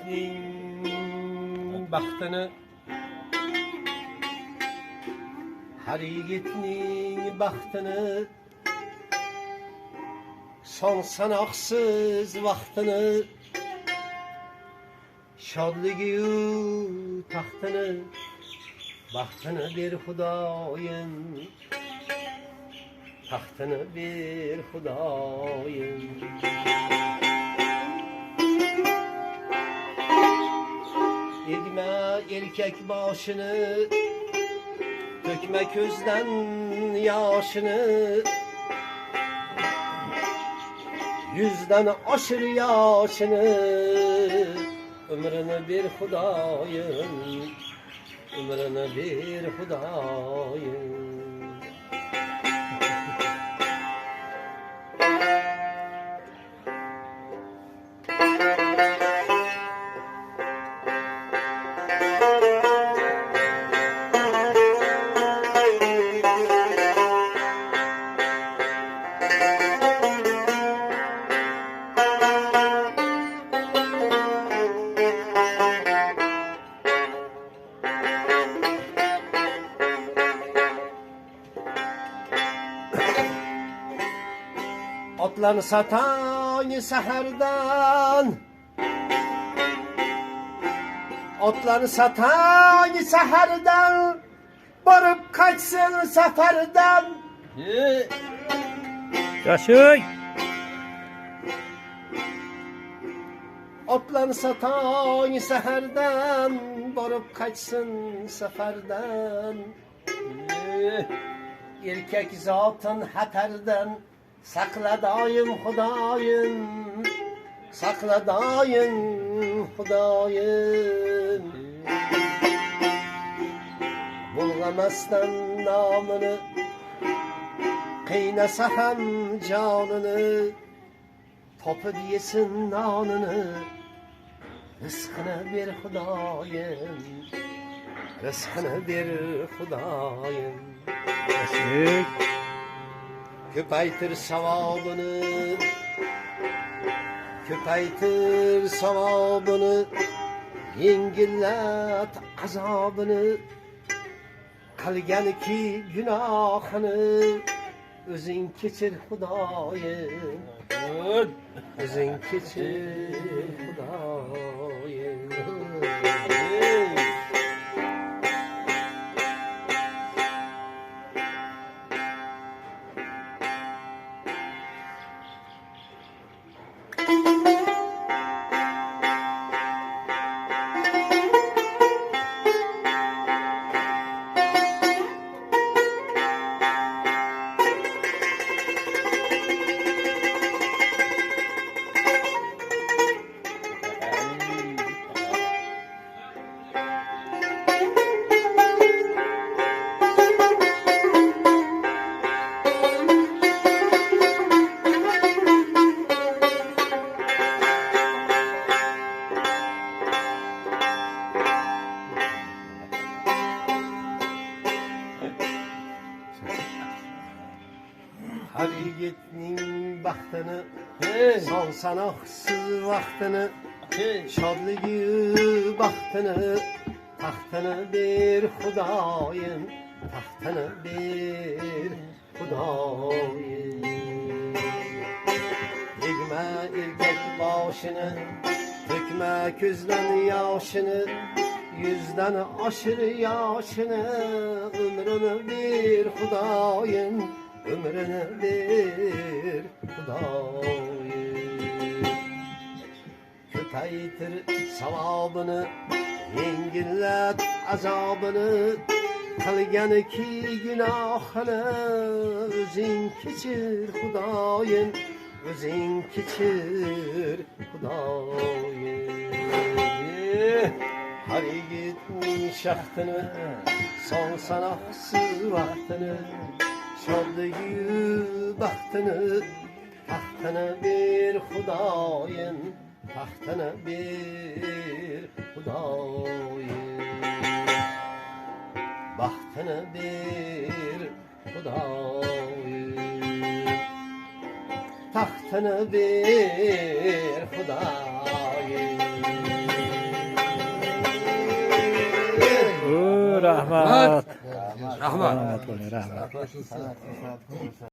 yigitning baxtini har yigitning baxtini son sanoqsiz vaqtini shodligiyu taxtini baxtini ber Xudoyim taxtini ber Xudoyim egma erkak boshini to'kma ko'zdan yoshini yuzdan oshir yoshini umrini ber Xudoyim umrini ber Xudoyim Otlarını satan seherden Otlarını satan seherden Barıp kaçsın seferden Yaşay. Otlarını satan seherden Barıp kaçsın seferden Erkek zatın haterden Sakla daim Xudoyim Sakla daim Xudoyim Bulgamasdan namını Qiynasa ham jonini Topib yesin nonini Rizqini ber Xudoyim Rizqini ber Xudoyim Yaşay. Köpaytir savabını Köpaytir savabını Yengillat azabını Qilganiki günahını O'zing kechir Xudoyim O'zing kechir Xudoyim Har yigitning baxtini son sanoqsiz vaqtini shodligi baxtini taxtini ber Xudoyim taxtini ber Xudoyim egma erkak boshini to'kma ko'zdan yoshini yuzdan oshir yoshini umrini ber Xudoyim Ömrünü ber Xudoyim Köpaytir savabını Yengillat azabını Qilganiki günahını O'zing kechir Xudoyim O'zing kechir Xudoyim Har yigitning shaxtini Son sanoqsiz vaqtini Shodligi baxtini taxtini ber Xudoyim taxtini ber Xudoyim baxtini ber Xudoyim taxtini ber Xudoyim rahmat. Rahmat. Rahmat bo'ling, rahmat.